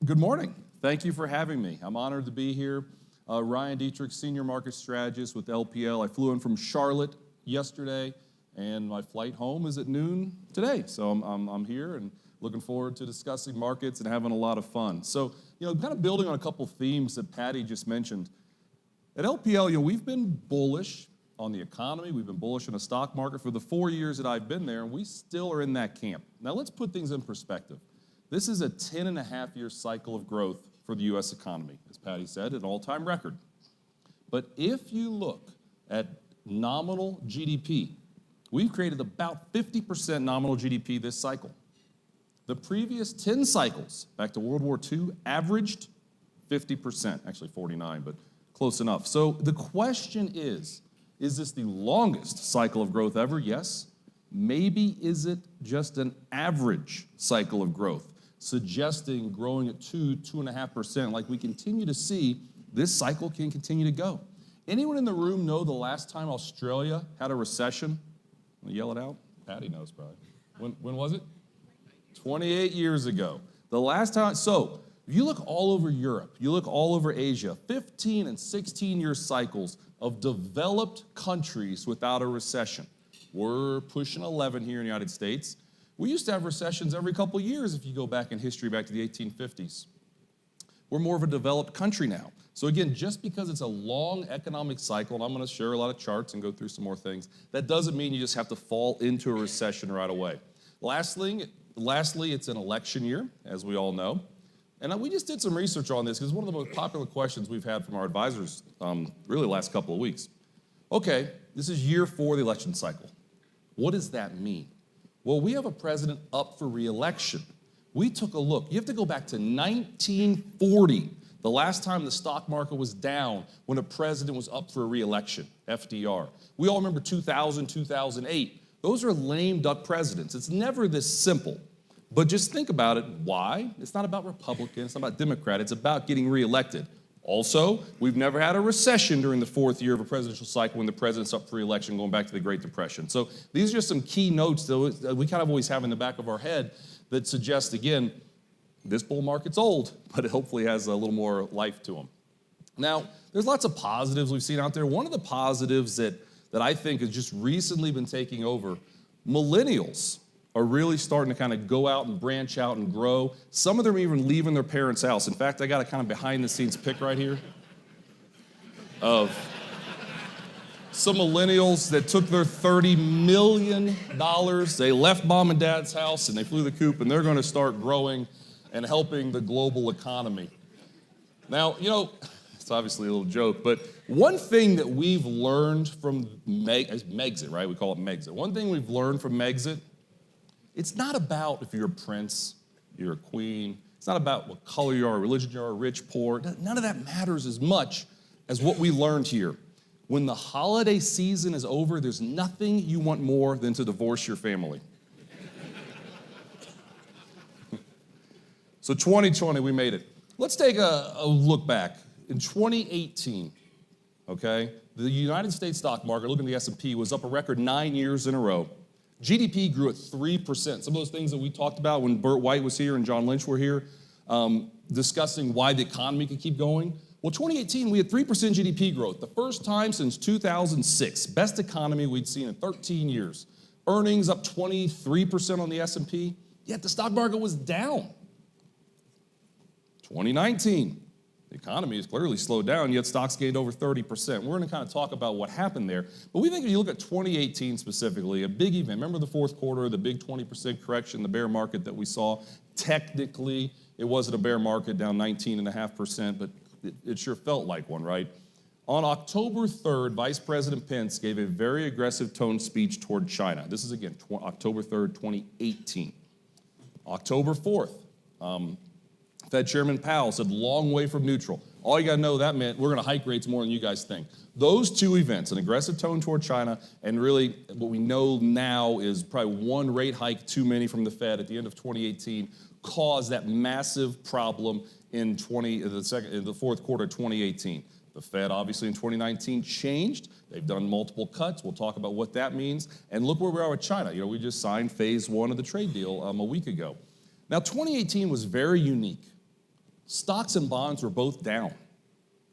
Good morning. Thank you for having me. I'm honored to be here. Ryan Detrick, Senior Market Strategist with LPL. I flew in from Charlotte yesterday, and my flight home is at noon today. So I'm here and looking forward to discussing markets and having a lot of fun. So, kind of building on a couple themes that Patty just mentioned. At LPL, we've been bullish on the economy. We've been bullish on the stock market for the 4 years that I've been there, and we still are in that camp. Now, let's put things in perspective. This is a 10.5-year cycle of growth for the U.S. economy, as Patty said, an all-time record. But if you look at nominal GDP, we've created about 50% nominal GDP this cycle. The previous 10 cycles, back to World War II, averaged 50%, actually 49, but close enough. So the question is this the longest cycle of growth ever? Yes. Maybe is it just an average cycle of growth, suggesting growing at 2.5%, like we continue to see, this cycle can continue to go. Anyone in the room know the last time Australia had a recession? I'll yell it out. Patty knows probably. When was it? 28 years ago. The last time, so if you look all over Europe, you look all over Asia, 15 and 16-year cycles of developed countries without a recession. We're pushing 11 here in the United States. We used to have recessions every couple of years if you go back in history, back to the 1850s. We're more of a developed country now. So again, just because it's a long economic cycle, and I'm going to share a lot of charts and go through some more things, that doesn't mean you just have to fall into a recession right away. Lastly, it's an election year, as we all know. And we just did some research on this because it's one of the most popular questions we've had from our advisors really the last couple of weeks. Okay, this is year 4 of the election cycle. What does that mean? Well, we have a president up for re-election. We took a look. You have to go back to 1940, the last time the stock market was down when a president was up for a re-election, FDR. We all remember 2000, 2008. Those are lame duck presidents. It's never this simple. But just think about it. Why? It's not about Republican. It's not about Democrat. It's about getting reelected. Also, we've never had a recession during the 4th year of a presidential cycle when the president's up for re-election, going back to the Great Depression. So these are just some key notes that we kind of always have in the back of our head that suggest, again, this bull market's old, but it hopefully has a little more life to them. Now, there's lots of positives we've seen out there. One of the positives that I think has just recently been taking over, millennials are really starting to kind of go out and branch out and grow. Some of them are even leaving their parents' house. In fact, I got a kind of behind-the-scenes pic right here of some millennials that took their $30 million. They left mom and dad's house and they flew the coop, and they're going to start growing and helping the global economy. Now, it's obviously a little joke, but one thing that we've learned from Megxit, right? We call it Megxit. One thing we've learned from Megxit, it's not about if you're a prince, you're a queen. It's not about what color you are, religion you are, rich, poor. None of that matters as much as what we learned here. When the holiday season is over, there's nothing you want more than to divorce your family. So 2020, we made it. Let's take a look back. In 2018, okay, the United States stock market, looking at the S&P, was up a record 9 years in a row. GDP grew at 3%. Some of those things that we talked about when Burt White was here and John Lynch were here, discussing why the economy could keep going. Well, 2018, we had 3% GDP growth, the first time since 2006. Best economy we'd seen in 13 years. Earnings up 23% on the S&P, yet the stock market was down. 2019, the economy has clearly slowed down, yet stocks gained over 30%. We're going to kind of talk about what happened there. But we think if you look at 2018 specifically, a big event. Remember the 4th quarter, the big 20% correction, the bear market that we saw? Technically, it wasn't a bear market, down 19.5%, but it sure felt like one, right? On October 3rd, Vice President Pence gave a very aggressive toned speech toward China. This is, again, October 3rd, 2018. October 4th, Fed Chairman Powell said, long way from neutral. All you got to know that meant we're going to hike rates more than you guys think. Those two events, an aggressive tone toward China, and really what we know now is probably one rate hike too many from the Fed at the end of 2018, caused that massive problem in the 4th quarter of 2018. The Fed, obviously, in 2019 changed. They've done multiple cuts. We'll talk about what that means. And look where we are with China. We just signed phase 1 of the trade deal a week ago. Now, 2018 was very unique. stocks and bonds were both down.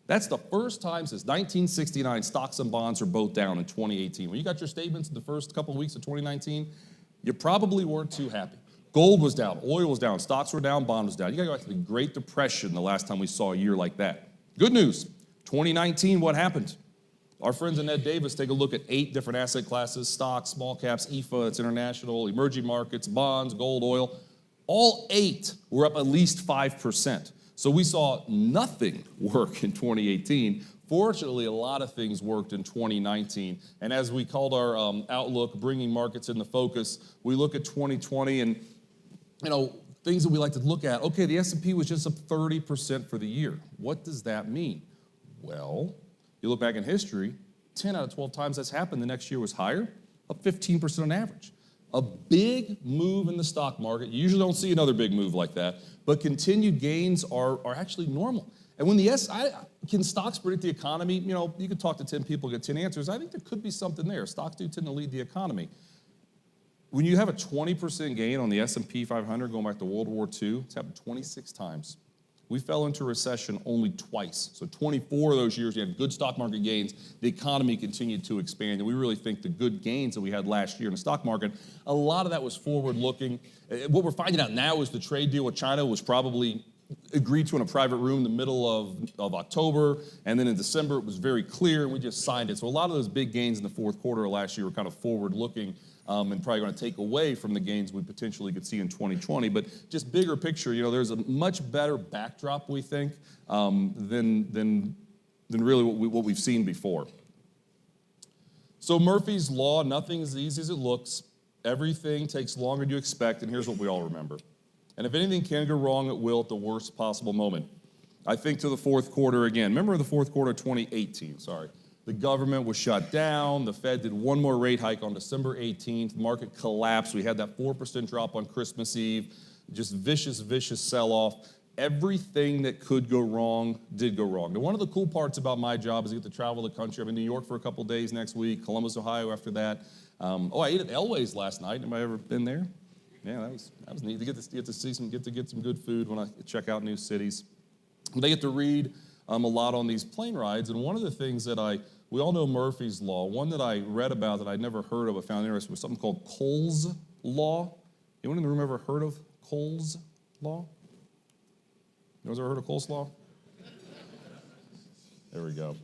That's the first time since 1969 stocks and bonds are both down in 2018. When you got your statements in the first couple of weeks of 2019, you probably weren't too happy. Gold was down, oil was down, stocks were down, bond was down. You got to go back to the Great Depression the last time we saw a year like that. Good news, 2019, what happened? Our friends in Ed Davis take a look at 8 different asset classes: stocks, small caps, EFA, that's international, emerging markets, bonds, gold, oil. All 8 were up at least 5%. So we saw nothing work in 2018. Fortunately, a lot of things worked in 2019. And as we called our outlook, bringing markets into focus, we look at 2020 and, things that we like to look at. Okay, the S&P was just up 30% for the year. What does that mean? Well, you look back in history, 10 out of 12 times that's happened, the next year was higher, up 15% on average. A big move in the stock market. You usually don't see another big move like that, but continued gains are actually normal. And when can stocks predict the economy? You could talk to 10 people, get 10 answers. I think there could be something there. Stocks do tend to lead the economy. When you have a 20% gain on the S&P 500 going back to World War II, it's happened 26 times. We fell into recession only twice. So 24 of those years, you had good stock market gains. The economy continued to expand. And we really think the good gains that we had last year in the stock market, a lot of that was forward-looking. What we're finding out now is the trade deal with China was probably agreed to in a private room in the middle of October. And then in December, it was very clear, and we just signed it. So a lot of those big gains in the fourth quarter of last year were kind of forward-looking. And probably going to take away from the gains we potentially could see in 2020. But just bigger picture, there's a much better backdrop, we think, than really what we've seen before. So Murphy's Law, nothing is as easy as it looks. Everything takes longer than you expect, and here's what we all remember. And if anything can go wrong, it will at the worst possible moment. I think to the fourth quarter again. Remember the fourth quarter of 2018, sorry. The government was shut down. The Fed did one more rate hike on December 18th. The market collapsed. We had that 4% drop on Christmas Eve. Just vicious, vicious sell-off. Everything that could go wrong did go wrong. Now, one of the cool parts about my job is I get to travel the country. I'm in New York for a couple days next week, Columbus, Ohio after that. I ate at Elway's last night. Anybody ever been there? Yeah, that was neat. To get to get some good food when I check out new cities. They get to read a lot on these plane rides, and one of the things that we all know Murphy's Law. One that I read about that I'd never heard of, but found interesting, was something called Cole's Law. Anyone in the room ever heard of Cole's Law? You guys ever heard of Cole's Law? There we go.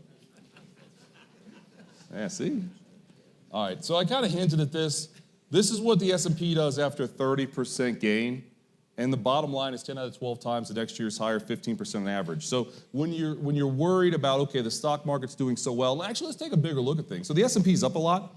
Yeah, see? All right, so I kind of hinted at this. This is what the S&P does after a 30% gain. And the bottom line is 10 out of 12 times the next year's higher, 15% on average. So when you're worried about, okay, the stock market's doing so well, actually let's take a bigger look at things. So the S&P's up a lot.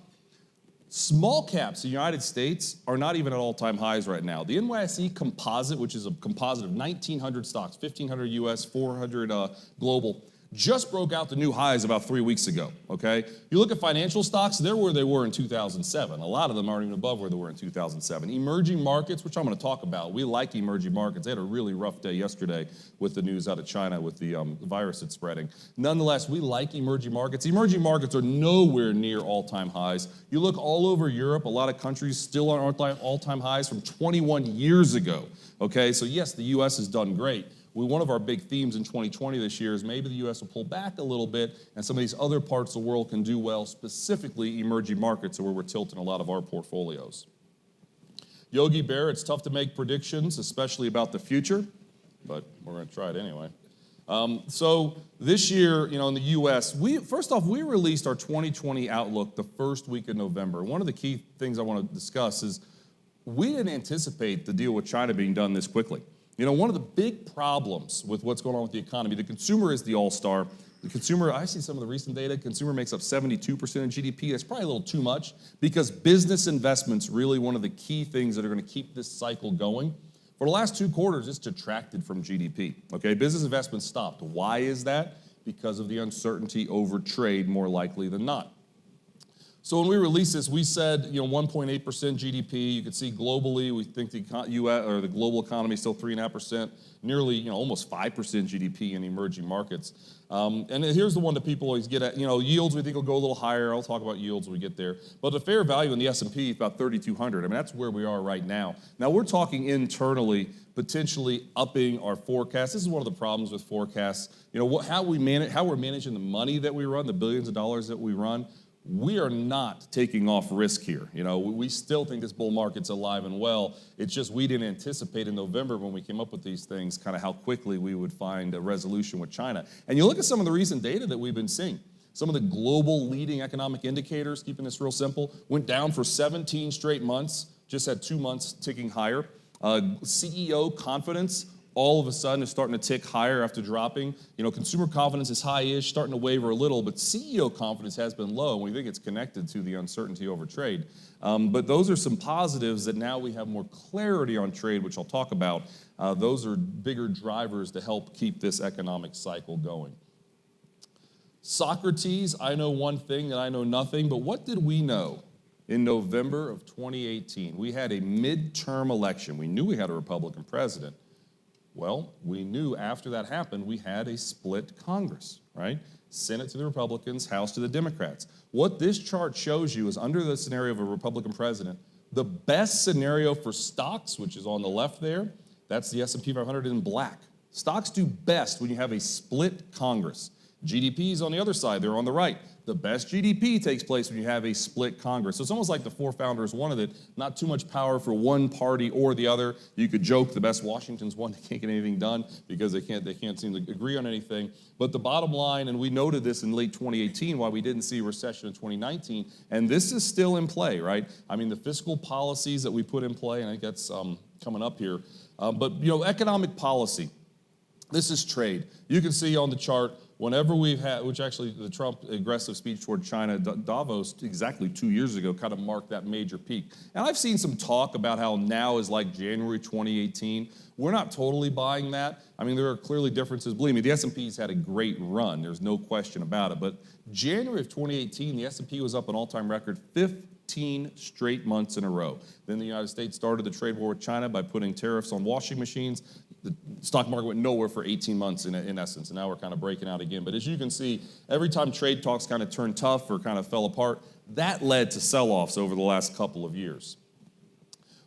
Small caps in the United States are not even at all-time highs right now. The NYSE composite, which is a composite of 1,900 stocks, 1,500 US, 400 global, just broke out the new highs about 3 weeks ago, okay? You look at financial stocks, they're where they were in 2007. A lot of them aren't even above where they were in 2007. Emerging markets, which I'm going to talk about, we like emerging markets. They had a really rough day yesterday with the news out of China with the virus that's spreading. Nonetheless, we like emerging markets. Emerging markets are nowhere near all-time highs. You look all over Europe, a lot of countries still are all-time highs from 21 years ago, okay? So yes, the U.S. has done great. One of our big themes in 2020 this year is maybe the U.S. will pull back a little bit and some of these other parts of the world can do well, specifically emerging markets are where we're tilting a lot of our portfolios. Yogi Bear, it's tough to make predictions, especially about the future, but we're going to try it anyway. So this year, in the U.S., first off, we released our 2020 outlook the first week of November. One of the key things I want to discuss is we didn't anticipate the deal with China being done this quickly. One of the big problems with what's going on with the economy, the consumer is the all-star. The consumer, I see some of the recent data, consumer makes up 72% of GDP. That's probably a little too much because business investment's really one of the key things that are going to keep this cycle going. For the last 2 quarters, it's detracted from GDP, okay? Business investment stopped. Why is that? Because of the uncertainty over trade, more likely than not. So when we released this, we said, 1.8% GDP. You can see globally, we think the U.S. or the global economy is still 3.5%, nearly, almost 5% GDP in emerging markets. And here's the one that people always get at. Yields we think will go a little higher. I'll talk about yields when we get there. But the fair value in the S&P is about 3,200. I mean, that's where we are right now. Now we're talking internally, potentially upping our forecast. This is one of the problems with forecasts. How we're managing the money that we run, the billions of dollars that we run. We are not taking off risk here. We still think this bull market's alive and well. It's just we didn't anticipate in November when we came up with these things kind of how quickly we would find a resolution with China. And you look at some of the recent data that we've been seeing. Some of the global leading economic indicators, keeping this real simple, went down for 17 straight months, just had 2 months ticking higher. CEO confidence all of a sudden is starting to tick higher after dropping. Consumer confidence is high-ish, starting to waver a little, but CEO confidence has been low, and we think it's connected to the uncertainty over trade. But those are some positives that now we have more clarity on trade, which I'll talk about. Those are bigger drivers to help keep this economic cycle going. Socrates, I know one thing and I know nothing, but what did we know in November of 2018? We had a midterm election. We knew we had a Republican president. Well, we knew after that happened, we had a split Congress, right? Senate to the Republicans, House to the Democrats. What this chart shows you is under the scenario of a Republican president, the best scenario for stocks, which is on the left there, that's the S&P 500 in black. Stocks do best when you have a split Congress. GDP is on the other side, they're on the right. The best GDP takes place when you have a split Congress. So it's almost like the four founders wanted it, not too much power for one party or the other. You could joke the best Washington's won, they can't get anything done because they can't seem to agree on anything. But the bottom line, and we noted this in late 2018, why we didn't see a recession in 2019, and this is still in play, right? I mean, the fiscal policies that we put in play, and I think that's coming up here, but economic policy, this is trade. You can see on the chart, whenever we've had, which actually the Trump aggressive speech toward China, Davos exactly 2 years ago kind of marked that major peak. And I've seen some talk about how now is like January 2018. We're not totally buying that. I mean, there are clearly differences. Believe me, the S&P's had a great run. There's no question about it. But January of 2018, the S&P was up an all-time record 15 straight months in a row. Then the United States started the trade war with China by putting tariffs on washing machines. The stock market went nowhere for 18 months in essence, and now we're kind of breaking out again. But as you can see, every time trade talks kind of turned tough or kind of fell apart, that led to sell-offs over the last couple of years.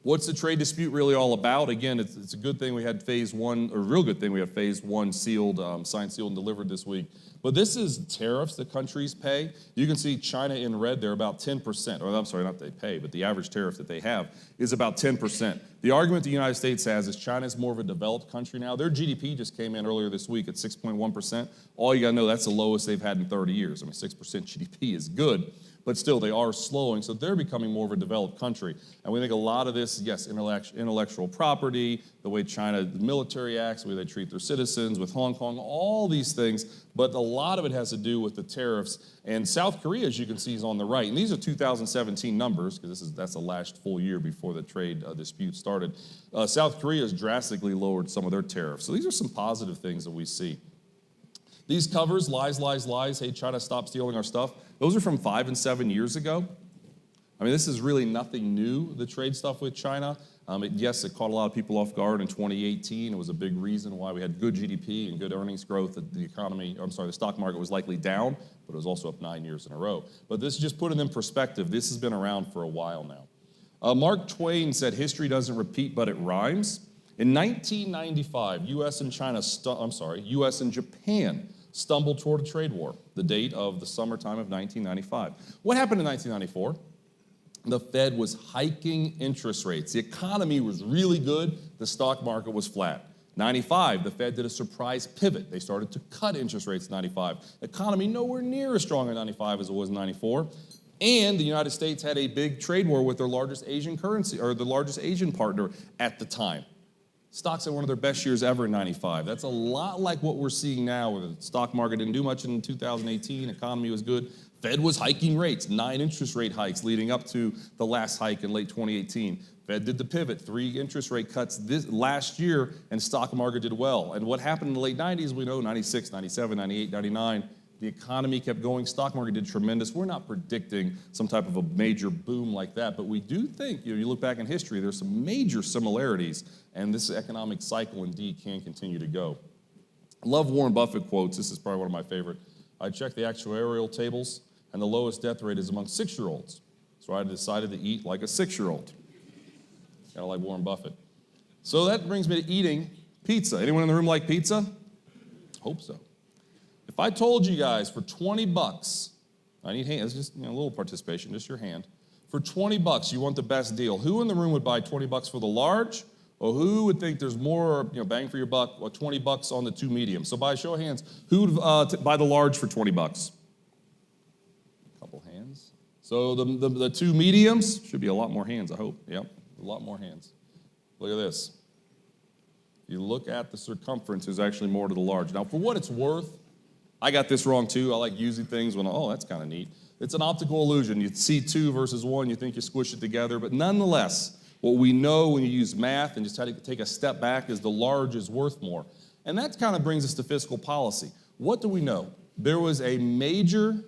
What's the trade dispute really all about? Again, it's a good thing we had phase one, or a real good thing we had phase one sealed, signed, sealed, and delivered this week. But this is tariffs that countries pay. You can see China in red, they're about 10%, or I'm sorry, not they pay, but the average tariff that they have is about 10%. The argument the United States has is China's more of a developed country now. Their GDP just came in earlier this week at 6.1%. All you gotta know, that's the lowest they've had in 30 years. I mean, 6% GDP is good, but still they are slowing, so they're becoming more of a developed country. And we think a lot of this, yes, intellectual property, the way China, the military acts, the way they treat their citizens, with Hong Kong, all these things, but a lot of it has to do with the tariffs. And South Korea, as you can see, is on the right. And these are 2017 numbers, because that's the last full year before the trade dispute started. South Korea has drastically lowered some of their tariffs. So these are some positive things that we see. These covers, lies, lies, lies, hey, China, stop stealing our stuff, those are from 5 and 7 years ago. I mean, this is really nothing new, the trade stuff with China. Yes, it caught a lot of people off guard in 2018. It was a big reason why we had good GDP and good earnings growth. The stock market was likely down, but it was also up 9 years in a row. But this is just putting in perspective. This has been around for a while now. Mark Twain said, history doesn't repeat, but it rhymes. In 1995, U.S. and Japan stumbled toward a trade war, the date of the summertime of 1995. What happened in 1994? The Fed was hiking interest rates. The economy was really good. The stock market was flat. 95, the Fed did a surprise pivot. They started to cut interest rates in 95. Economy nowhere near as strong in 95 as it was in 94. And the United States had a big trade war with their largest Asian currency, or the largest Asian partner at the time. Stocks had one of their best years ever in 95. That's a lot like what we're seeing now, where the stock market didn't do much in 2018, economy was good. Fed was hiking rates, 9 interest rate hikes leading up to the last hike in late 2018. Fed did the pivot, 3 interest rate cuts last year, and stock market did well. And what happened in the late 90s, we know, 96, 97, 98, 99, The economy kept going. Stock market did tremendous. We're not predicting some type of a major boom like that, but we do think, you look back in history, there's some major similarities, and this economic cycle indeed can continue to go. I love Warren Buffett quotes. This is probably one of my favorite. I checked the actuarial tables, and the lowest death rate is among 6-year-olds. So I decided to eat like a 6-year-old. Kind of like Warren Buffett. So that brings me to eating pizza. Anyone in the room like pizza? Hope so. If I told you guys for $20, I need hands, just a little participation, just your hand. For $20, you want the best deal. Who in the room would buy $20 for the large? Or who would think there's more, bang for your buck, or $20 on the 2 medium? So by a show of hands, who would buy the large for $20? Couple hands. So the 2 mediums should be a lot more hands, I hope. Yep, a lot more hands. Look at this. You look at the circumference, there's actually more to the large. Now, for what it's worth, I got this wrong too. I like using things when, that's kind of neat. It's an optical illusion. You see 2 versus 1, you think you squish it together, but nonetheless, what we know when you use math and just try to take a step back is the large is worth more. And that kind of brings us to fiscal policy. What do we know? There was a major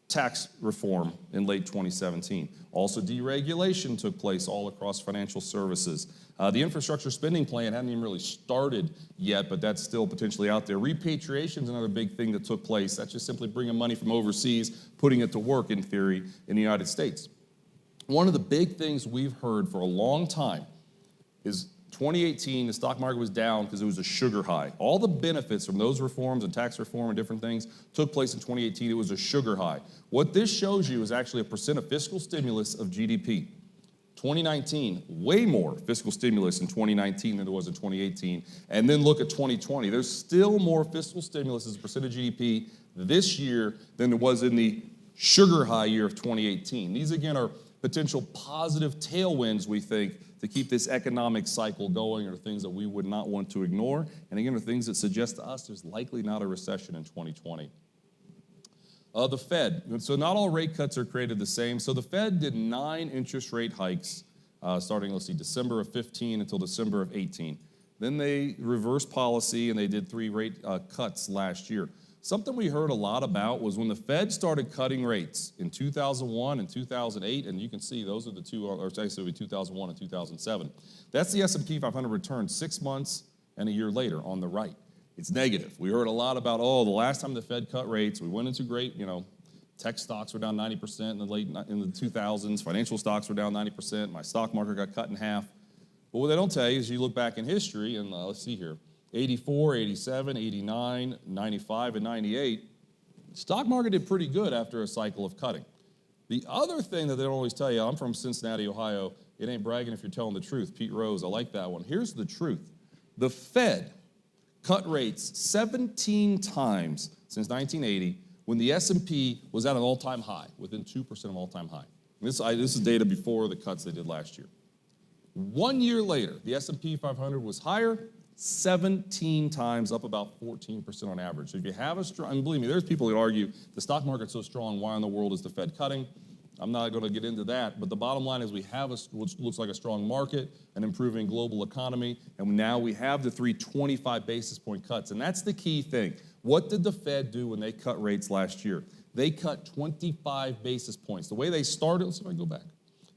tax reform in late 2017. Also, deregulation took place all across financial services. The infrastructure spending plan hadn't even really started yet, but that's still potentially out there. Repatriation is another big thing that took place. That's just simply bringing money from overseas, putting it to work, in theory, in the United States. One of the big things we've heard for a long time is 2018, the stock market was down because it was a sugar high. All the benefits from those reforms and tax reform and different things took place in 2018. It was a sugar high. What this shows you is actually a percent of fiscal stimulus of GDP. 2019, way more fiscal stimulus in 2019 than there was in 2018. And then look at 2020. There's still more fiscal stimulus as a percent of GDP this year than there was in the sugar high year of 2018. These, again, are potential positive tailwinds, we think, to keep this economic cycle going, are things that we would not want to ignore. And again, are things that suggest to us there's likely not a recession in 2020. The Fed. So not all rate cuts are created the same. So the Fed did 9 interest rate hikes starting, December of 15 until December of 18. Then they reversed policy and they did 3 rate cuts last year. Something we heard a lot about was when the Fed started cutting rates in 2001 and 2008, and you can see those are the two, or actually 2001 and 2007. That's the S&P 500 return 6 months and a year later on the right. It's negative. We heard a lot about, the last time the Fed cut rates, we went into great, tech stocks were down 90% in the 2000s, financial stocks were down 90%, my stock market got cut in half. But what they don't tell you is you look back in history, and let's see here, 84, 87, 89, 95, and 98, stock market did pretty good after a cycle of cutting. The other thing that they don't always tell you, I'm from Cincinnati, Ohio, it ain't bragging if you're telling the truth. Pete Rose, I like that one. Here's the truth. The Fed cut rates 17 times since 1980 when the S&P was at an all-time high, within 2% of all-time high. This is data before the cuts they did last year. 1 year later, the S&P 500 was higher, 17 times, up about 14% on average. So if you have a strong, and believe me, there's people that argue the stock market's so strong, why in the world is the Fed cutting? I'm not going to get into that, but the bottom line is we have what looks like a strong market, an improving global economy, and now we have the 3 25 basis point cuts, and that's the key thing. What did the Fed do when they cut rates last year? They cut 25 basis points. The way they started, let's see if I can go back.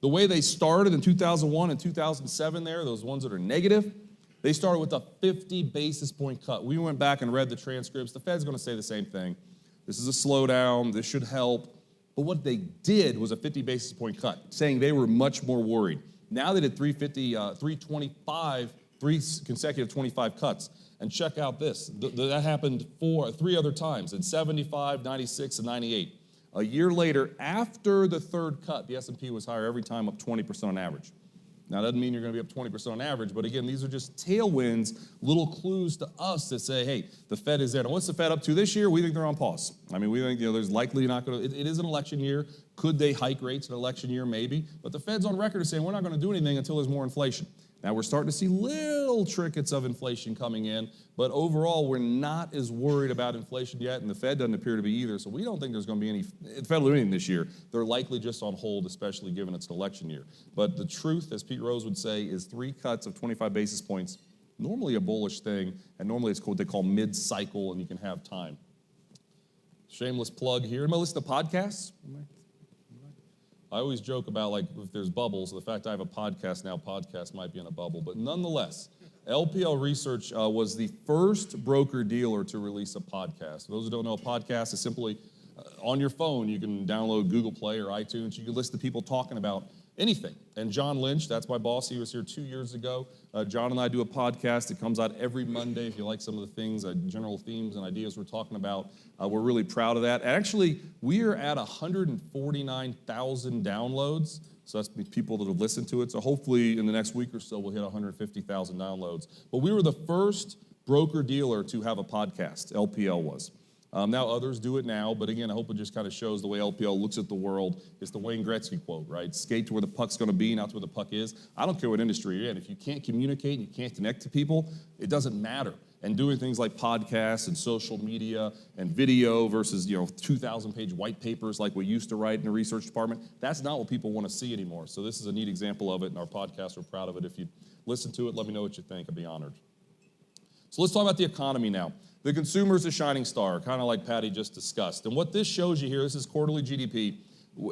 The way they started in 2001 and 2007 there, those ones that are negative, they started with a 50 basis point cut. We went back and read the transcripts. The Fed's going to say the same thing. This is a slowdown. This should help. But what they did was a 50 basis point cut, saying they were much more worried. Now they did 325, 3 consecutive 25 cuts. And check out this. That happened 3 other times, in 75, 96, and 98. A year later, after the third cut, the S&P was higher every time, up 20% on average. Now, that doesn't mean you're going to be up 20% on average, but again, these are just tailwinds, little clues to us that say, hey, the Fed is there. And what's the Fed up to this year? We think they're on pause. I mean, we think there's likely not going to, it is an election year. Could they hike rates in an election year? Maybe. But the Fed's on record as saying we're not going to do anything until there's more inflation. Now, we're starting to see little trickets of inflation coming in, but overall, we're not as worried about inflation yet, and the Fed doesn't appear to be either, so we don't think there's going to be any, the Fed will do anything this year. They're likely just on hold, especially given it's an election year. But the truth, as Pete Rose would say, is 3 cuts of 25 basis points, normally a bullish thing, and normally it's what they call mid-cycle, and you can have time. Shameless plug here. Am I listening to podcasts? I always joke about, like, if there's bubbles, the fact I have a podcast now, podcast might be in a bubble. But nonetheless, LPL Research was the first broker-dealer to release a podcast. For those who don't know, a podcast is simply on your phone. You can download Google Play or iTunes. You can listen to people talking about anything. And John Lynch, that's my boss. He was here 2 years ago. John and I do a podcast. It comes out every Monday. If you like some of the things, general themes and ideas we're talking about, we're really proud of that. Actually, we are at 149,000 downloads. So that's people that have listened to it. So hopefully in the next week or so, we'll hit 150,000 downloads. But we were the first broker-dealer to have a podcast, LPL was. Now others do it now, but again, I hope it just kind of shows the way LPL looks at the world. It's the Wayne Gretzky quote, right? Skate to where the puck's going to be, not to where the puck is. I don't care what industry you're in. If you can't communicate and you can't connect to people, it doesn't matter. And doing things like podcasts and social media and video versus 2,000-page white papers like we used to write in the research department, that's not what people want to see anymore. So this is a neat example of it, and our podcast, we're proud of it. If you listen to it, let me know what you think. I'd be honored. So let's talk about the economy now. The consumer is a shining star, kind of like Patty just discussed. And what this shows you here, this is quarterly GDP.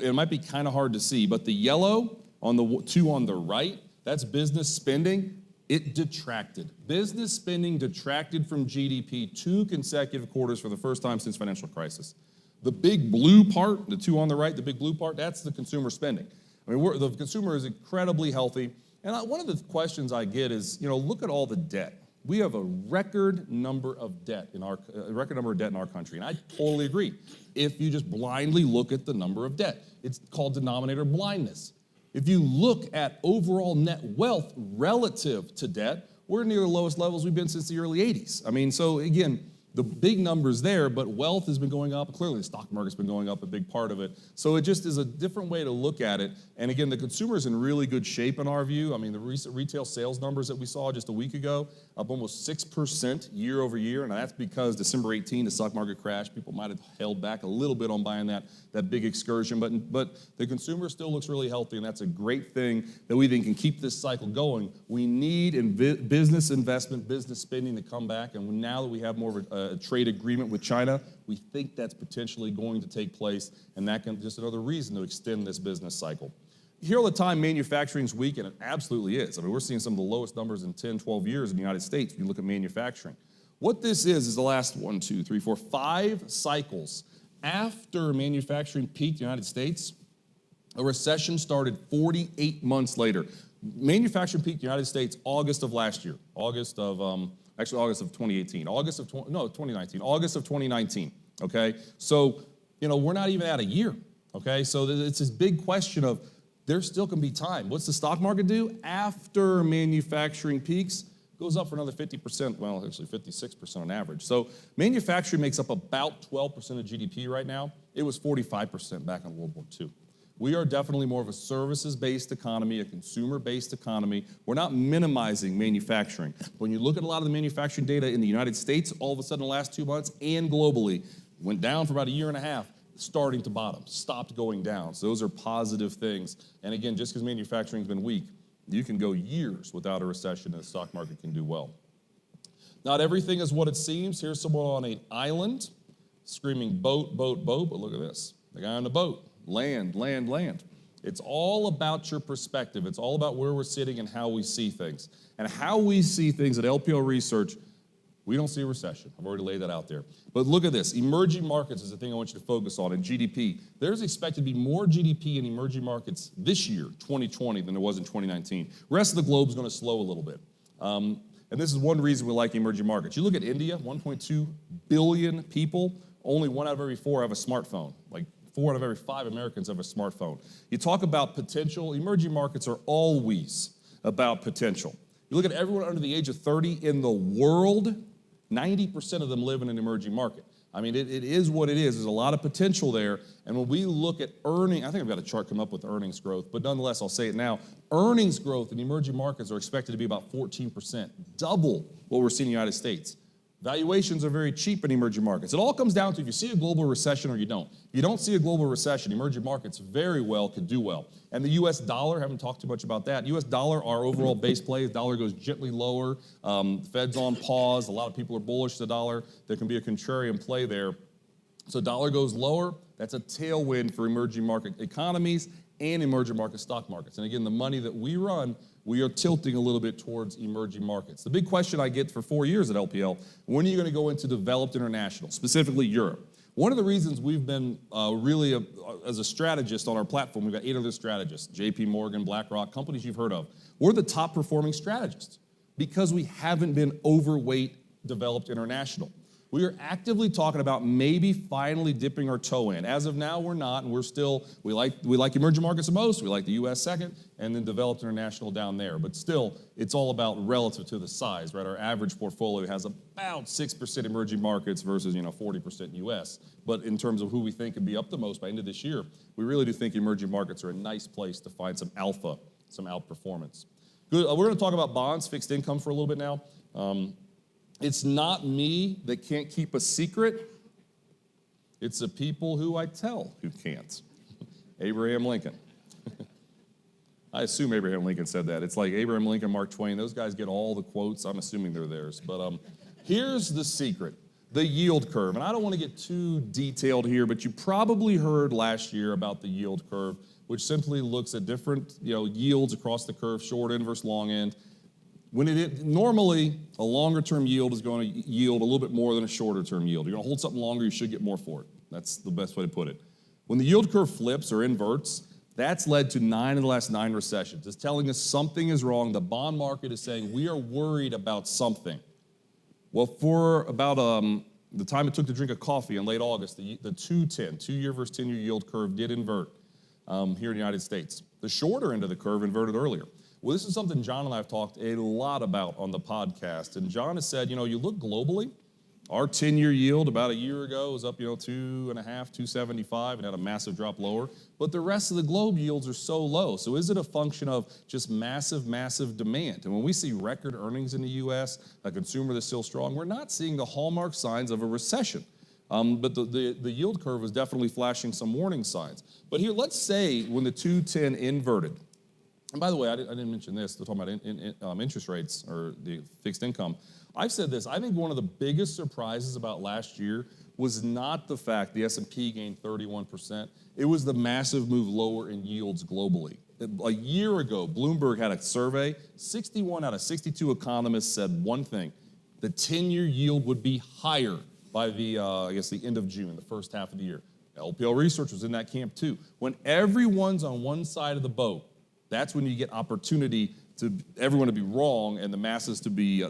It might be kind of hard to see, but the yellow on the two on the right, that's business spending. It detracted. Business spending detracted from GDP 2 consecutive quarters for the first time since financial crisis. The big blue part, the two on the right, the big blue part, that's the consumer spending. I mean, the consumer is incredibly healthy. And one of the questions I get is, look at all the debt. We have a record number of debt in our country, and I totally agree. If you just blindly look at the number of debt, it's called denominator blindness. If you look at overall net wealth relative to debt, we're near the lowest levels we've been since the early 80s. I mean, so again, the big number's there, but wealth has been going up. Clearly, the stock market's been going up, a big part of it. So it just is a different way to look at it. And again, the consumer's in really good shape in our view. I mean, the recent retail sales numbers that we saw just a week ago, up almost 6% year over year. And that's because December 18, the stock market crashed. People might have held back a little bit on buying that big excursion. But the consumer still looks really healthy, and that's a great thing that we think can keep this cycle going. We need business investment, business spending to come back. And now that we have more of a trade agreement with China, we think that's potentially going to take place, and that can just another reason to extend this business cycle. You hear all the time manufacturing's weak, and it absolutely is. I mean, we're seeing some of the lowest numbers in 10, 12 years in the United States when you look at manufacturing. What this is the last 5 cycles after manufacturing peaked in the United States, a recession started 48 months later. Manufacturing peaked in the United States August of last year, August of 2018, August of 2019, okay? So, we're not even at a year, okay? So it's this big question of there still can be time. What's the stock market do? After manufacturing peaks, goes up for another 50%, well, actually 56% on average. So manufacturing makes up about 12% of GDP right now. It was 45% back in World War II. We are definitely more of a services-based economy, a consumer-based economy. We're not minimizing manufacturing. When you look at a lot of the manufacturing data in the United States, all of a sudden the last 2 months and globally, went down for about a year and a half, starting to bottom, stopped going down. So those are positive things. And again, just because manufacturing's been weak, you can go years without a recession and the stock market can do well. Not everything is what it seems. Here's someone on an island screaming boat, boat, boat, but look at this. The guy on the boat. Land, land, land. It's all about your perspective. It's all about where we're sitting and how we see things. And how we see things at LPL Research, we don't see a recession. I've already laid that out there. But look at this. Emerging markets is the thing I want you to focus on, and GDP. There's expected to be more GDP in emerging markets this year, 2020, than there was in 2019. The rest of the globe is going to slow a little bit. And this is one reason we like emerging markets. You look at India, 1.2 billion people, only 1 out of every 4 have a smartphone. Like 4 out of every 5 Americans have a smartphone. You talk about potential. Emerging markets are always about potential. You look at everyone under the age of 30 in the world, 90% of them live in an emerging market. I mean, it is what it is. There's a lot of potential there. And when we look at earnings, I think I've got a chart come up with earnings growth, but nonetheless, I'll say it now. Earnings growth in emerging markets are expected to be about 14%, double what we're seeing in the United States. Valuations are very cheap in emerging markets. It all comes down to if you see a global recession or you don't. If you don't see a global recession, emerging markets very well could do well. And the U.S. dollar, haven't talked too much about that. U.S. dollar, our overall base play, the dollar goes gently lower. Fed's on pause. A lot of people are bullish the dollar. There can be a contrarian play there. So dollar goes lower, that's a tailwind for emerging market economies and emerging market stock markets. And again, the money that we run, we are tilting a little bit towards emerging markets. The big question I get for 4 years at LPL, when are you going to go into developed international, specifically Europe? One of the reasons we've been as a strategist on our platform, we've got 8 other strategists, JP Morgan, BlackRock, companies you've heard of. We're the top performing strategists because we haven't been overweight developed international. We are actively talking about maybe finally dipping our toe in. As of now, we're not, and we like emerging markets the most, we like the US second, and then developed international down there. But still, it's all about relative to the size, right? Our average portfolio has about 6% emerging markets versus 40% US. But in terms of who we think could be up the most by end of this year, we really do think emerging markets are a nice place to find some alpha, some outperformance. Good. We're going to talk about bonds, fixed income for a little bit now. It's not me that can't keep a secret. It's the people who I tell who can't. Abraham Lincoln. I assume Abraham Lincoln said that. It's like Abraham Lincoln, Mark Twain. Those guys get all the quotes. I'm assuming they're theirs. But here's the secret, the yield curve. And I don't want to get too detailed here, but you probably heard last year about the yield curve, which simply looks at different yields across the curve, short end versus long end. Normally, a longer-term yield is going to yield a little bit more than a shorter-term yield. You're going to hold something longer, you should get more for it. That's the best way to put it. When the yield curve flips or inverts, that's led to 9 of the last 9 recessions. It's telling us something is wrong. The bond market is saying we are worried about something. Well, for about the time it took to drink a coffee in late August, the 2-year versus 10-year yield curve did invert here in the United States. The shorter end of the curve inverted earlier. Well, this is something John and I have talked a lot about on the podcast. And John has said, you look globally, our 10-year yield about a year ago was up, 2.5, 275, and had a massive drop lower. But the rest of the globe yields are so low. So is it a function of just massive, massive demand? And when we see record earnings in the U.S., a consumer that's still strong, we're not seeing the hallmark signs of a recession. But the yield curve is definitely flashing some warning signs. But here, let's say when the 2-10 inverted, and by the way, I didn't mention this, we're talking about interest rates or the fixed income. I've said this, I think one of the biggest surprises about last year was not the fact the S&P gained 31%, it was the massive move lower in yields globally. A year ago, Bloomberg had a survey, 61 out of 62 economists said one thing, the 10-year yield would be higher by the end of June, the first half of the year. LPL Research was in that camp too. When everyone's on one side of the boat, that's when you get opportunity to everyone to be wrong and the masses to be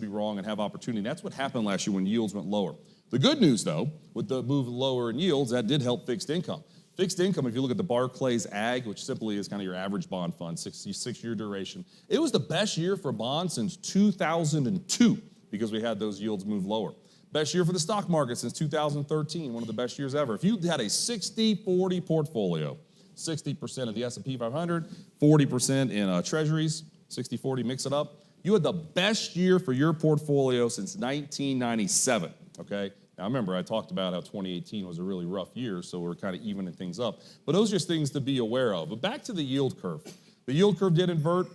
wrong and have opportunity. And that's what happened last year when yields went lower. The good news, though, with the move lower in yields, that did help fixed income. Fixed income, if you look at the Barclays Ag, which simply is kind of your average bond fund, 6-year duration, it was the best year for bonds since 2002 because we had those yields move lower. Best year for the stock market since 2013, one of the best years ever. If you had a 60-40 portfolio, 60% of the S&P 500, 40% in treasuries, 60-40, mix it up. You had the best year for your portfolio since 1997, okay? Now, remember, I talked about how 2018 was a really rough year, so we're kind of evening things up. But those are just things to be aware of. But back to the yield curve. The yield curve did invert.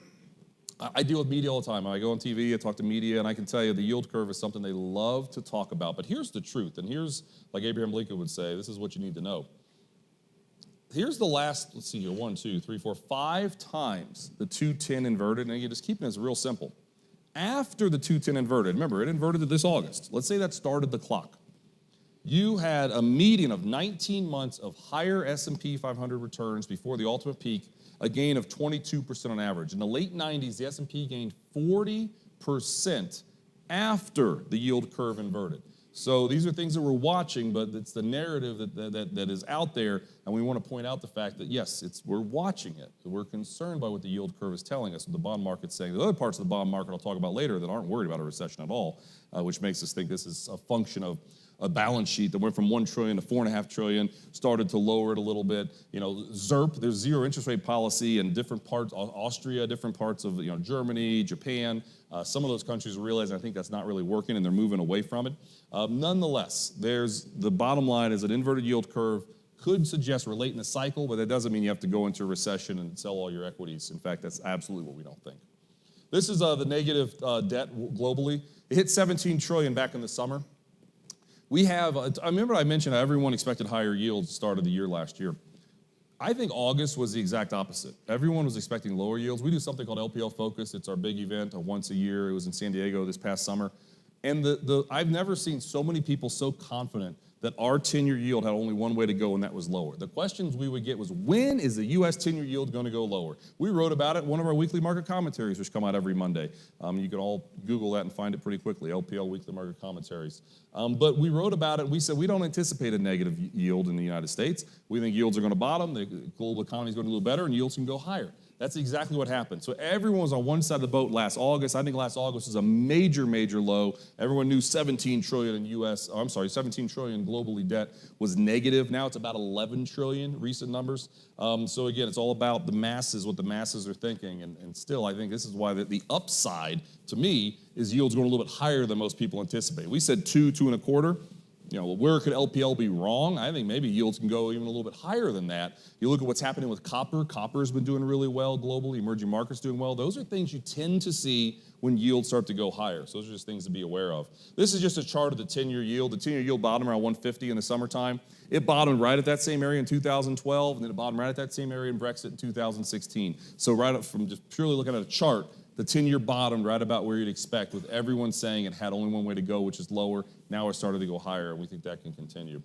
I deal with media all the time. I go on TV, I talk to media, and I can tell you the yield curve is something they love to talk about. But here's the truth, and here's, like Abraham Lincoln would say, this is what you need to know. Here's the last, let's see here, 1, 2, 3, 4, 5 times the 2-10 inverted, and you just keep it real simple. After the 2-10 inverted, remember, it inverted this August. Let's say that started the clock. You had a median of 19 months of higher S&P 500 returns before the ultimate peak, a gain of 22% on average. In the late 90s, the S&P gained 40% after the yield curve inverted. So these are things that we're watching, but it's the narrative that is out there, and we want to point out the fact that, yes, we're watching it. We're concerned by what the yield curve is telling us, what the bond market's saying. The other parts of the bond market I'll talk about later that aren't worried about a recession at all, which makes us think this is a function of a balance sheet that went from $1 trillion to $4.5 trillion, started to lower it a little bit. ZIRP, there's zero interest rate policy in different parts, Austria, different parts of Germany, Japan. Some of those countries are realizing I think that's not really working and they're moving away from it. Nonetheless, the bottom line is an inverted yield curve could suggest we're late in the cycle, but that doesn't mean you have to go into a recession and sell all your equities. In fact, that's absolutely what we don't think. This is the negative debt globally. It hit 17 trillion back in the summer. I remember I mentioned everyone expected higher yields at the start of the year last year. I think August was the exact opposite. Everyone was expecting lower yields. We do something called LPL Focus. It's our big event once a year. It was in San Diego this past summer. And I've never seen so many people so confident that our 10-year yield had only one way to go, and that was lower. The questions we would get was, when is the U.S. 10-year yield going to go lower? We wrote about it in one of our weekly market commentaries, which come out every Monday. You can all Google that and find it pretty quickly, LPL Weekly Market Commentaries. But we wrote about it. We said we don't anticipate a negative yield in the United States. We think yields are going to bottom, the global economy is going to do a little better, and yields can go higher. That's exactly what happened. So everyone was on one side of the boat last August. I think last August was a major, major low. Everyone knew 17 trillion in 17 trillion globally debt was negative. Now it's about 11 trillion, recent numbers. So again, it's all about the masses, what the masses are thinking. And still, I think this is why the upside, to me, is yields going a little bit higher than most people anticipate. We said 2.25. Where could LPL be wrong? I think maybe yields can go even a little bit higher than that. You look at what's happening with copper. Copper's been doing really well globally. Emerging markets doing well. Those are things you tend to see when yields start to go higher. So those are just things to be aware of. This is just a chart of the 10-year yield. The 10-year yield bottomed around 150 in the summertime. It bottomed right at that same area in 2012, and then it bottomed right at that same area in Brexit in 2016. So right up from just purely looking at a chart, the 10-year bottomed right about where you'd expect, with everyone saying it had only one way to go, which is lower. Now it's started to go higher, and we think that can continue.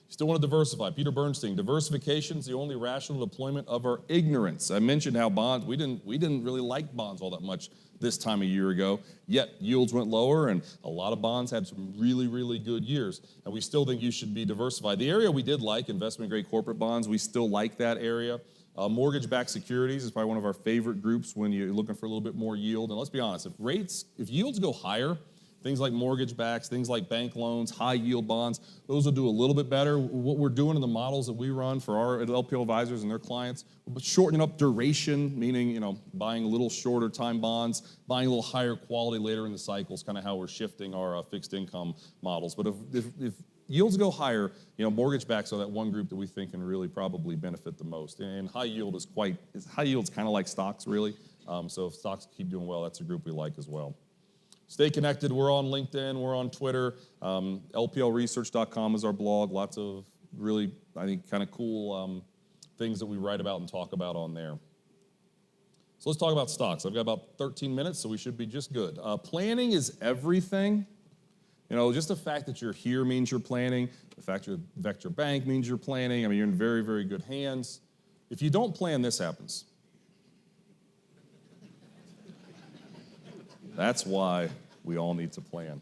Still want to diversify. Peter Bernstein, diversification is the only rational deployment of our ignorance. I mentioned how bonds, we didn't really like bonds all that much this time a year ago, yet yields went lower, and a lot of bonds had some really, really good years, and we still think you should be diversified. The area we did like, investment-grade corporate bonds, we still like that area. Mortgage-backed securities is probably one of our favorite groups when you're looking for a little bit more yield. And let's be honest, if yields go higher, things like mortgage backs, things like bank loans, high yield bonds, those will do a little bit better. What we're doing in the models that we run for our LPL advisors and their clients, we're shortening up duration, meaning buying a little shorter time bonds, buying a little higher quality later in the cycle is kind of how we're shifting our fixed income models. But if yields go higher, mortgage backs are that one group that we think can really probably benefit the most. And high yield's kind of like stocks, really. So if stocks keep doing well, that's a group we like as well. Stay connected. We're on LinkedIn. We're on Twitter. LPLresearch.com is our blog. Lots of really, I think, kind of cool things that we write about and talk about on there. So let's talk about stocks. I've got about 13 minutes, so we should be just good. Planning is everything. Just the fact that you're here means you're planning. The fact you're at Vectra Bank means you're planning. You're in very, very good hands. If you don't plan, this happens. That's why we all need to plan.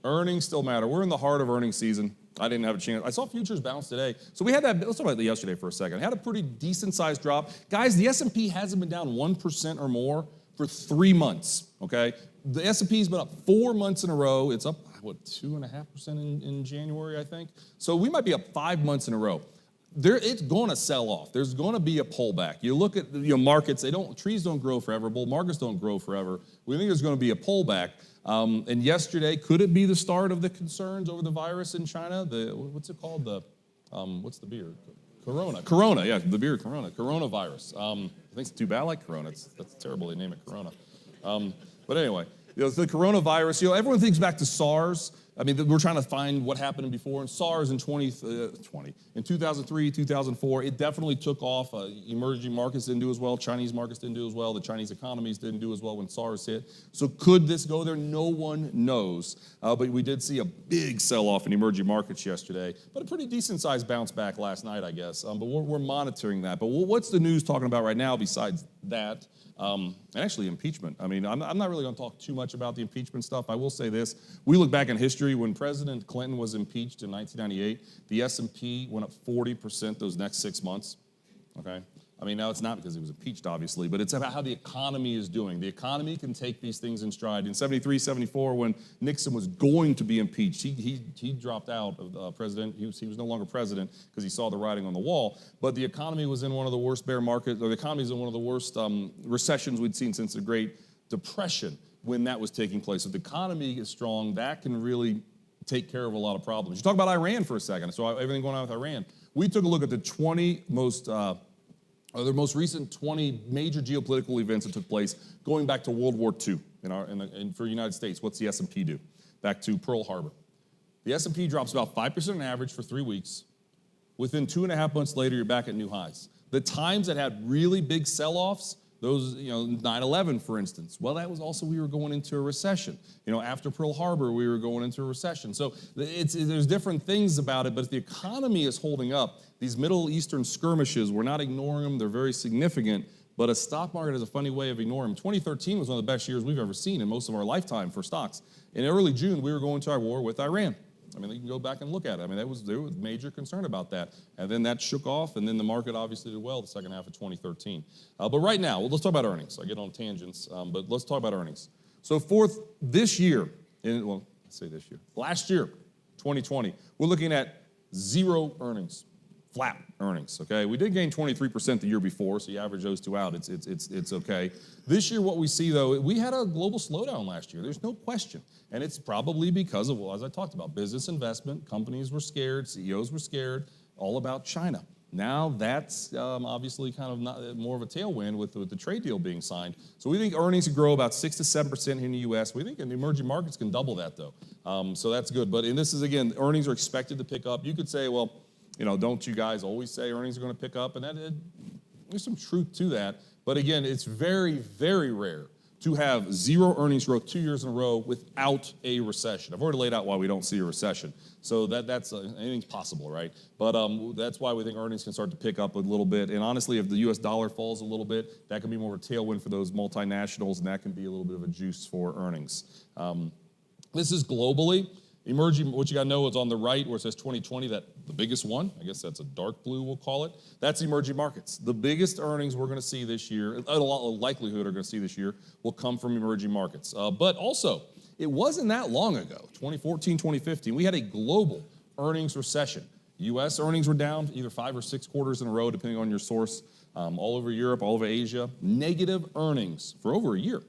Earnings still matter. We're in the heart of earnings season. I didn't have a chance. I saw futures bounce today. So we had that, let's talk about yesterday for a second. Had a pretty decent sized drop. Guys, the S&P hasn't been down 1% or more for 3 months, okay? The S&P's been up 4 months in a row. It's up, 2.5% in January, I think. So we might be up 5 months in a row. It's going to sell off. There's going to be a pullback. You look at markets, trees don't grow forever, bull markets don't grow forever. We think there's going to be a pullback. And yesterday, could it be the start of the concerns over the virus in China? What's it called? What's the beer? Corona, yeah, the beer coronavirus. I think it's too bad I like Corona. That's terrible they name it Corona. But anyway, the coronavirus, everyone thinks back to SARS. We're trying to find what happened before. And SARS in 2003, 2004, it definitely took off. Emerging markets didn't do as well. Chinese markets didn't do as well. The Chinese economies didn't do as well when SARS hit. So could this go there? No one knows. But we did see a big sell-off in emerging markets yesterday. But a pretty decent-sized bounce back last night, I guess. But we're monitoring that. But what's the news talking about right now besides that? And actually impeachment. I'm not really going to talk too much about the impeachment stuff. I will say this. We look back in history. When President Clinton was impeached in 1998, the S&P went up 40% those next 6 months, okay? Now it's not because he was impeached, obviously, but it's about how the economy is doing. The economy can take these things in stride. In 73, 74, when Nixon was going to be impeached, he dropped out of president. He was no longer president because he saw the writing on the wall. But the economy was in one of the worst bear markets, or the economy is in one of the worst recessions we'd seen since the Great Depression when that was taking place. If the economy is strong, that can really take care of a lot of problems. You talk about Iran for a second. So everything going on with Iran. We took a look at the 20 the most recent 20 major geopolitical events that took place going back to World War II for the United States. What's the S&P do? back to Pearl Harbor. The S&P drops about 5% on average for 3 weeks. Within 2.5 months later, you're back at new highs. The times that had really big sell-offs, those, 9/11, for instance, well, that was also we were going into a recession. After Pearl Harbor, we were going into a recession. So there's different things about it, but if the economy is holding up, these Middle Eastern skirmishes, we're not ignoring them, they're very significant, but a stock market has a funny way of ignoring them. 2013 was one of the best years we've ever seen in most of our lifetime for stocks. In early June, we were going to our war with Iran. You can go back and look at it. there was major concern about that. And then that shook off, and then the market obviously did well the second half of 2013. But right now, let's talk about earnings. I get on tangents, but let's talk about earnings. So this year, last year, 2020, we're looking at zero earnings, flat earnings, okay? We did gain 23% the year before, so you average those two out, it's okay. This year, what we see, though, we had a global slowdown last year. There's no question. And it's probably because of, as I talked about, business investment. Companies were scared. CEOs were scared, all about China. Now that's obviously kind of not more of a tailwind with the trade deal being signed. So we think earnings could grow about 6 to 7% in the U.S. We think in the emerging markets can double that, though. So that's good. And this is, again, earnings are expected to pick up. You could say, well, don't you guys always say earnings are going to pick up? And there's some truth to that. But again, it's very, very rare to have zero earnings growth 2 years in a row without a recession. I've already laid out why we don't see a recession. So that's anything's possible, right? But that's why we think earnings can start to pick up a little bit. And honestly, if the U.S. dollar falls a little bit, that can be more of a tailwind for those multinationals, and that can be a little bit of a juice for earnings. This is globally. Emerging, what you got to know is on the right where it says 2020, that the biggest one, I guess that's a dark blue, we'll call it, that's emerging markets. The biggest earnings we're going to see this year, a lot of likelihood are going to see this year, will come from emerging markets. But also, it wasn't that long ago, 2014, 2015, we had a global earnings recession. U.S. earnings were down either 5 or 6 quarters in a row, depending on your source, all over Europe, all over Asia, negative earnings for over a year.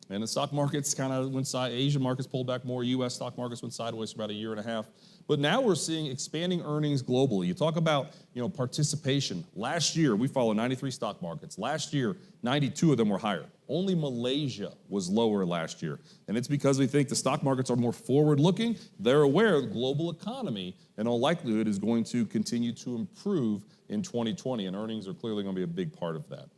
And the stock markets kind of went Asian markets pulled back more. U.S. stock markets went sideways for about a year and a half. But now we're seeing expanding earnings globally. You talk about, participation. Last year, we followed 93 stock markets. Last year, 92 of them were higher. Only Malaysia was lower last year. And it's because we think the stock markets are more forward-looking. They're aware the global economy, in all likelihood, is going to continue to improve in 2020. And earnings are clearly going to be a big part of that.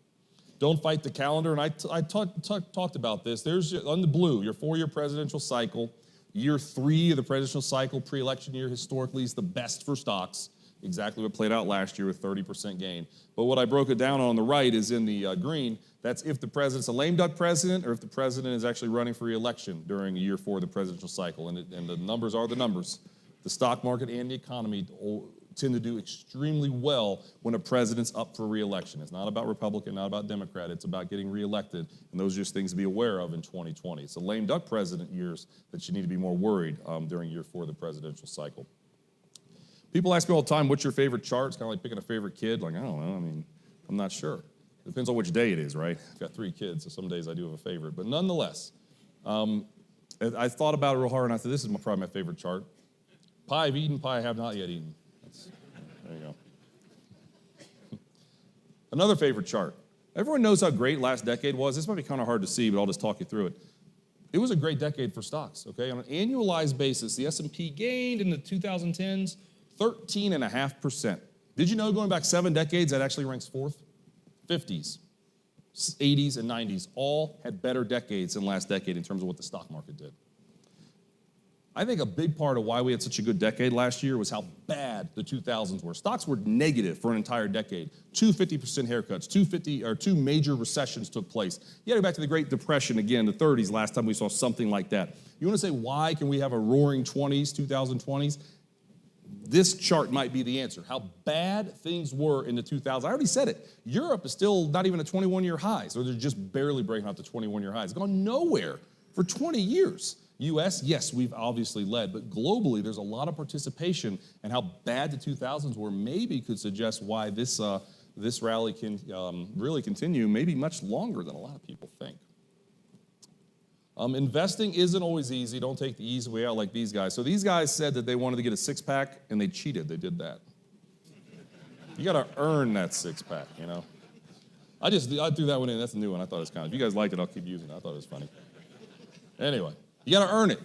Don't fight the calendar, and I talked about this. There's, on the blue, your 4-year presidential cycle. Year 3 of the presidential cycle, pre-election year, historically is the best for stocks. Exactly what played out last year with 30% gain. But what I broke it down on the right is in the green. That's if the president's a lame duck president or if the president is actually running for re-election during year 4 of the presidential cycle. And the numbers are the numbers. The stock market and the economy tend to do extremely well when a president's up for re-election. It's not about Republican, not about Democrat. It's about getting re-elected, and those are just things to be aware of in 2020. It's the lame duck president years that you need to be more worried during year 4 of the presidential cycle. People ask me all the time, what's your favorite chart? It's kind of like picking a favorite kid. Like, I don't know. I'm not sure. It depends on which day it is, right? I've got 3 kids, so some days I do have a favorite. But nonetheless, I thought about it real hard, and I said, this is probably my favorite chart. Pie I've eaten, pie I have not yet eaten. There you go. Another favorite chart. Everyone knows how great last decade was. This might be kind of hard to see, but I'll just talk you through it. It was a great decade for stocks, okay? On an annualized basis, the S&P gained in the 2010s 13.5%. Did you know going back 7 decades, that actually ranks 4th? 50s, 80s, and 90s all had better decades than last decade in terms of what the stock market did. I think a big part of why we had such a good decade last year was how bad the 2000s were. Stocks were negative for an entire decade. 2 50% haircuts, 2 major recessions took place. You gotta go back to the Great Depression again, the 30s, last time we saw something like that. You wanna say why can we have a roaring 2020s? This chart might be the answer. How bad things were in the 2000s. I already said it. Europe is still not even at 21-year highs, or they're just barely breaking out to 21-year highs. It's gone nowhere for 20 years. U.S., yes, we've obviously led, but globally there's a lot of participation, and how bad the 2000s were maybe could suggest why this rally can really continue maybe much longer than a lot of people think. Investing isn't always easy. Don't take the easy way out like these guys. So these guys said that they wanted to get a 6-pack, and they cheated. They did that. You got to earn that 6-pack, I threw that one in. That's a new one. I thought it was kind of, if you guys like it, I'll keep using it. I thought it was funny. Anyway. You got to earn it.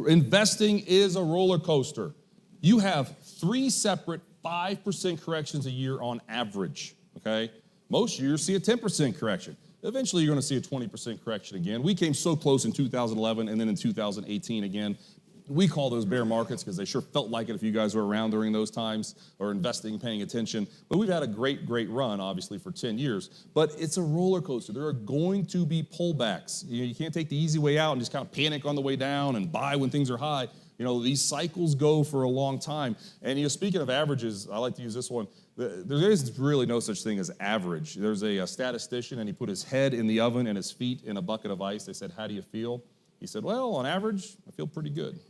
Investing is a roller coaster. You have 3 separate 5% corrections a year on average, okay? Most years see a 10% correction. Eventually, you're going to see a 20% correction again. We came so close in 2011 and then in 2018 again. We call those bear markets because they sure felt like it if you guys were around during those times or investing, paying attention. But we've had a great, great run, obviously, for 10 years. But it's a roller coaster. There are going to be pullbacks. You can't take the easy way out and just kind of panic on the way down and buy when things are high. These cycles go for a long time. And, speaking of averages, I like to use this one. There is really no such thing as average. There's a statistician, and he put his head in the oven and his feet in a bucket of ice. They said, "How do you feel?" He said, "Well, on average, I feel pretty good."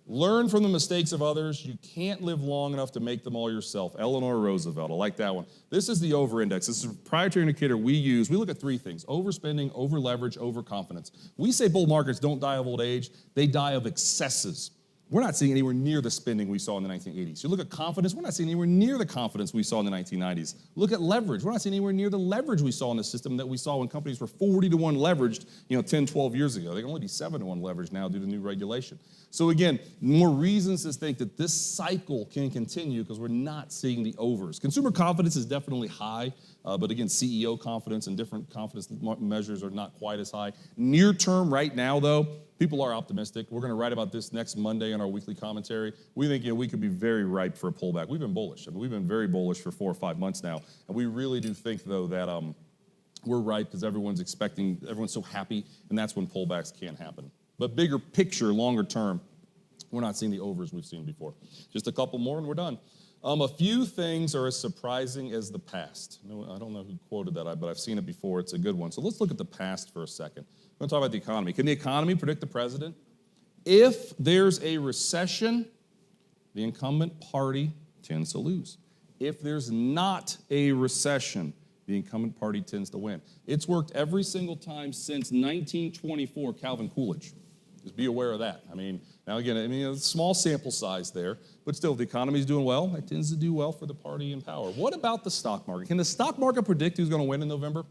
Learn from the mistakes of others. You can't live long enough to make them all yourself. Eleanor Roosevelt, I like that one. This is the over index. This is a proprietary indicator we use. We look at 3 things: overspending, over leverage, overconfidence. We say bull markets don't die of old age, they die of excesses. We're not seeing anywhere near the spending we saw in the 1980s. You look at confidence, we're not seeing anywhere near the confidence we saw in the 1990s. Look at leverage, we're not seeing anywhere near the leverage we saw in the system that we saw when companies were 40 to 1 leveraged 10, 12 years ago. They can only be 7 to 1 leveraged now due to new regulation. So again, more reasons to think that this cycle can continue because we're not seeing the overs. Consumer confidence is definitely high, but again, CEO confidence and different confidence measures are not quite as high. Near term right now though, people are optimistic. We're going to write about this next Monday in our weekly commentary. We think we could be very ripe for a pullback. We've been bullish. We've been very bullish for 4 or 5 months now. And we really do think, though, that we're ripe because everyone's so happy, and that's when pullbacks can happen. But bigger picture, longer term, we're not seeing the overs we've seen before. Just a couple more and we're done. A few things are as surprising as the past. I don't know who quoted that, but I've seen it before. It's a good one. So let's look at the past for a second. I'm going to talk about the economy. Can the economy predict the president? If there's a recession, the incumbent party tends to lose. If there's not a recession, the incumbent party tends to win. It's worked every single time since 1924, Calvin Coolidge. Just be aware of that. Now again, a small sample size there, but still, if the economy's doing well, it tends to do well for the party in power. What about the stock market? Can the stock market predict who's going to win in November?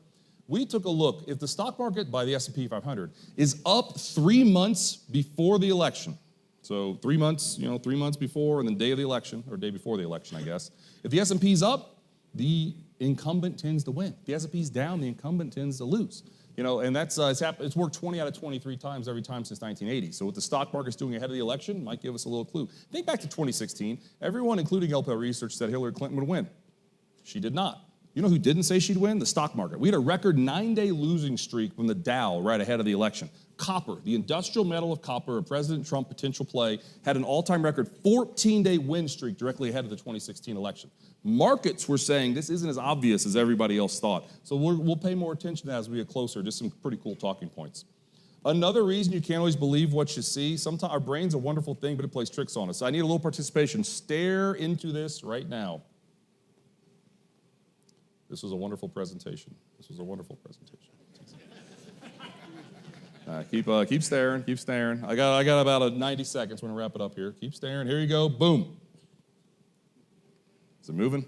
We took a look. If the stock market by the S&P 500 is up 3 months before the election, so 3 months, 3 months before and the day of the election, or day before the election, I guess. If the S&P's up, the incumbent tends to win. If the S&P's down, the incumbent tends to lose. And that's it's worked 20 out of 23 times every time since 1980. So what the stock market's doing ahead of the election might give us a little clue. Think back to 2016. Everyone, including LPL Research, said Hillary Clinton would win. She did not. You know who didn't say she'd win? The stock market. We had a record 9-day losing streak from the Dow right ahead of the election. Copper, the industrial metal of copper, a President Trump potential play, had an all-time record 14-day win streak directly ahead of the 2016 election. Markets were saying this isn't as obvious as everybody else thought. So we'll pay more attention to that as we get closer. Just some pretty cool talking points. Another reason you can't always believe what you see, sometimes our brain's a wonderful thing, but it plays tricks on us. I need a little participation. Stare into this right now. This was a wonderful presentation. Keep staring, keep staring. I got about 90 seconds. We're gonna wrap it up here. Keep staring. Here you go. Boom. Is it moving?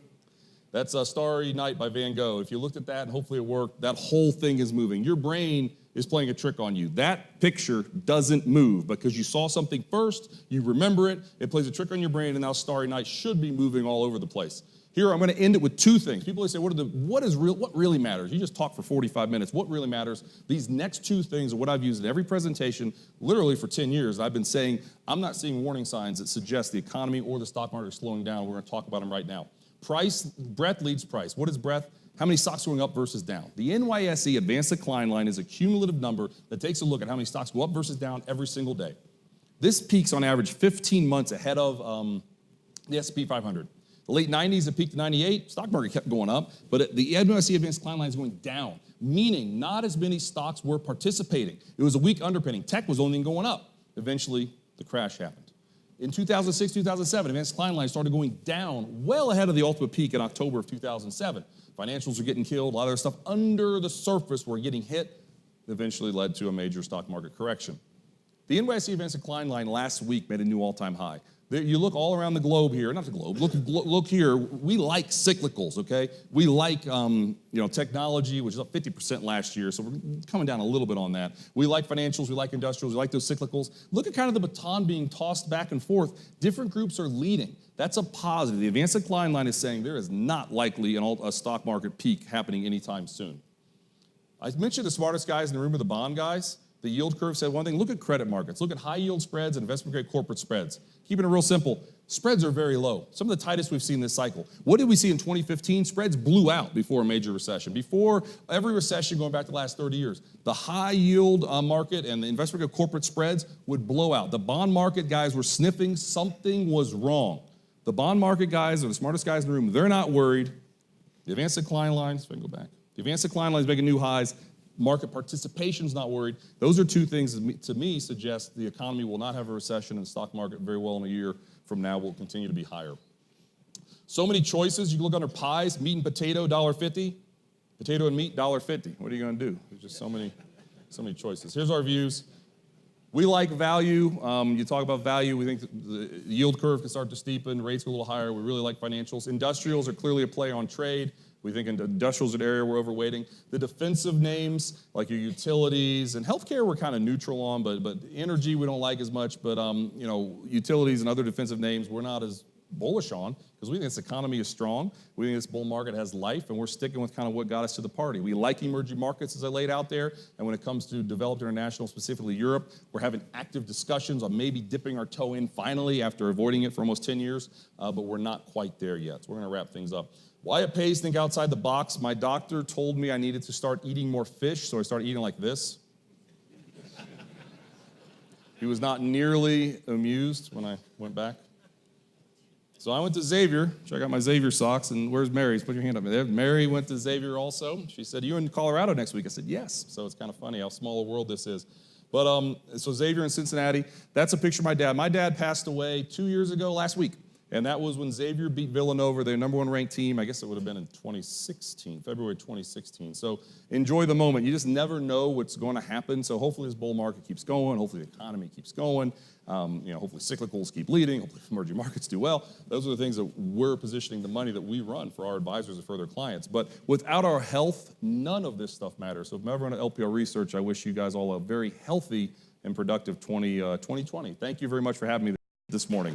That's Starry Night by Van Gogh. If you looked at that and hopefully it worked, that whole thing is moving. Your brain is playing a trick on you. That picture doesn't move because you saw something first, you remember it, it plays a trick on your brain, and now Starry Night should be moving all over the place. Here, I'm going to end it with 2 things. People always say, what really matters? You just talk for 45 minutes. What really matters? These next 2 things are what I've used in every presentation, literally for 10 years. I've been saying, I'm not seeing warning signs that suggest the economy or the stock market are slowing down. We're going to talk about them right now. Breadth leads price. What is breadth? How many stocks are going up versus down? The NYSE Advanced Decline Line is a cumulative number that takes a look at how many stocks go up versus down every single day. This peaks on average 15 months ahead of the S&P 500. The late 90s, it peaked at 98. Stock market kept going up, but the NYSE Advanced Decline Line is going down, meaning not as many stocks were participating. It was a weak underpinning. Tech was only going up. Eventually, the crash happened. In 2006, 2007, Advanced Decline Line started going down well ahead of the ultimate peak in October of 2007. Financials were getting killed. A lot of their stuff under the surface were getting hit. Eventually led to a major stock market correction. The NYSE Advanced Decline Line last week made a new all-time high. You look all around the globe here, not the globe, look here. We like cyclicals, okay? We like technology, which is up 50% last year, so we're coming down a little bit on that. We like financials, we like industrials, we like those cyclicals. Look at kind of the baton being tossed back and forth. Different groups are leading. That's a positive. The advanced decline line is saying there is not likely a stock market peak happening anytime soon. I mentioned the smartest guys in the room are the bond guys. The yield curve said one thing. Look at credit markets. Look at high yield spreads and investment grade corporate spreads. Keeping it real simple, spreads are very low. Some of the tightest we've seen this cycle. What did we see in 2015? Spreads blew out before a major recession. Before every recession going back to the last 30 years, the high yield market and the investment grade corporate spreads would blow out. The bond market guys were sniffing something was wrong. The bond market guys are the smartest guys in the room. They're not worried. The advanced decline lines, if I can go back. The advanced decline lines making new highs. Market participation's not worried. Those are two things that to me suggest the economy will not have a recession and the stock market very well in a year from now will continue to be higher. So many choices. You can look under pies, meat and potato, $1.50. Potato and meat, $1.50. What are you going to do? There's just so many choices. Here's our views. We like value. You talk about value. We think the yield curve can start to steepen. Rates go a little higher. We really like financials. Industrials are clearly a play on trade. We think industrials are an area we're overweighting. The defensive names, like your utilities, and healthcare we're kind of neutral on, but energy we don't like as much, but utilities and other defensive names we're not as bullish on, because we think this economy is strong. We think this bull market has life, and we're sticking with kind of what got us to the party. We like emerging markets, as I laid out there, and when it comes to developed international, specifically Europe, we're having active discussions on maybe dipping our toe in finally after avoiding it for almost 10 years, but we're not quite there yet, so we're going to wrap things up. Why it pays to think outside the box. My doctor told me I needed to start eating more fish, so I started eating like this. He was not nearly amused when I went back. So I went to Xavier. Check out my Xavier socks. And where's Mary's? Put your hand up there. Mary went to Xavier also. She said, "You in Colorado next week?" I said, "Yes." So it's kind of funny how small a world this is. But so Xavier in Cincinnati. That's a picture of my dad. My dad passed away 2 years ago last week. And that was when Xavier beat Villanova, their number one ranked team. I guess it would have been in 2016, February 2016. So enjoy the moment. You just never know what's going to happen. So hopefully this bull market keeps going. Hopefully the economy keeps going. Hopefully cyclicals keep leading. Hopefully emerging markets do well. Those are the things that we're positioning the money that we run for our advisors and for their clients. But without our health, none of this stuff matters. So if I'm ever on LPL Research, I wish you guys all a very healthy and productive 2020. Thank you very much for having me this morning.